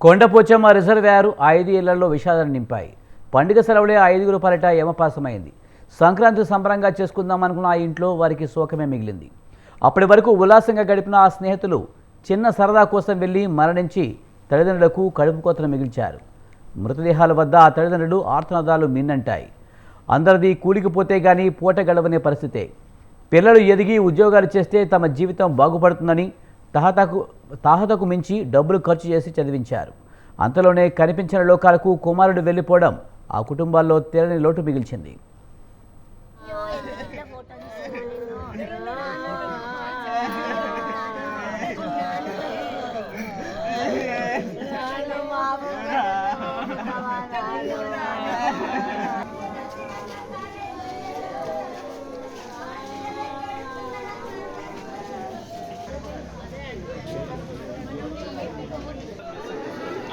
Kondapochamma reservoir 5 ఏళ్లలో విషాదాన్ని నింపాయి. పండుగ సెలవులే 5గురు పాలిట యమపాసమైంది. సంక్రాంతి సంబరంగా చేసుకుందామనుకున్న ఆ ఇంట్లో వారికి శోకమే మిగిలింది. అప్పటి వరకు ఉల్లాసంగా గడిపిన ఆ స్నేహితులు చిన్న సరదా కోసం వెళ్లి మరణించి తల్లిదండ్రులకు కడుపు కోతను మిగిల్చారు. మృతదేహాల వద్ద ఆ తల్లిదండ్రులు ఆర్తనాదాలు మిన్నంటాయి. అందరిది కూలికిపోతే గానీ పూట గడవనే పరిస్థితే. పిల్లలు ఎదిగి ఉద్యోగాలు చేస్తే తమ జీవితం బాగుపడుతుందని తాహతకు మించి డబ్బులు ఖర్చు చేసి చదివించారు. అంతలోనే కనిపించిన లోకాలకు కుమారుడు వెళ్ళిపోవడం ఆ కుటుంబాల్లో తీరని లోటు మిగిల్చింది.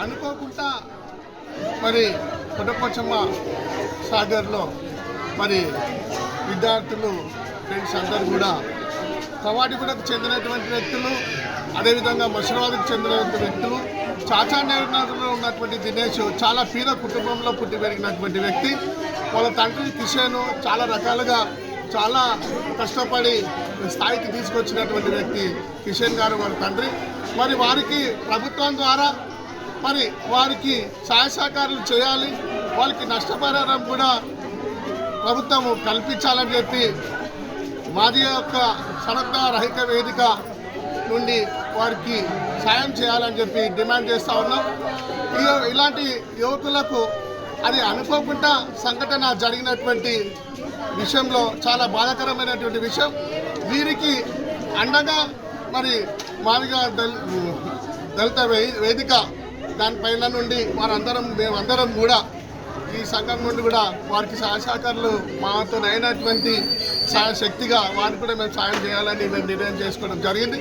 అనుకోకుండా మరి కొండపోచమ్మ సాగర్లో మరి విద్యార్థులు ఫ్రెండ్స్ అందరూ కూడా కవాడిగూడకు చెందినటువంటి వ్యక్తులు, అదేవిధంగా మషరాబాద్కు చెందినటువంటి వ్యక్తులు, చాచానగర్లో ఉన్నటువంటి దినేష్ చాలా పేద కుటుంబంలో పుట్టి పెరిగినటువంటి వ్యక్తి. వాళ్ళ తండ్రి కిషన్ చాలా రకాలుగా చాలా కష్టపడి స్థాయికి తీసుకొచ్చినటువంటి వ్యక్తి కిషన్ గారు వాళ్ళ తండ్రి. మరి వారికి ప్రభుత్వం ద్వారా మరి వారికి సహాయ సహకారాలు చేయాలి, వాళ్ళకి నష్టపరిహారం కూడా ప్రభుత్వం కల్పించాలని చెప్పి మాది యొక్క సనత్న రహిత వేదిక నుండి వారికి సాయం చేయాలని చెప్పి డిమాండ్ చేస్తూ ఉన్నాం. ఇలాంటి యువకులకు అది అనుకోకుండా సంఘటన జరిగినటువంటి విషయంలో చాలా బాధాకరమైనటువంటి విషయం. వీరికి అండగా మరి మాదిగా దళిత వేదిక దానిపైన నుండి మేమందరం కూడా ఈ సంఘం నుండి కూడా వారికి సహాయ సహకారాలు మాతో అయినటువంటి శక్తిగా వారికి కూడా మేము సాయం చేయాలని మేము నిర్ణయం చేసుకోవడం జరిగింది.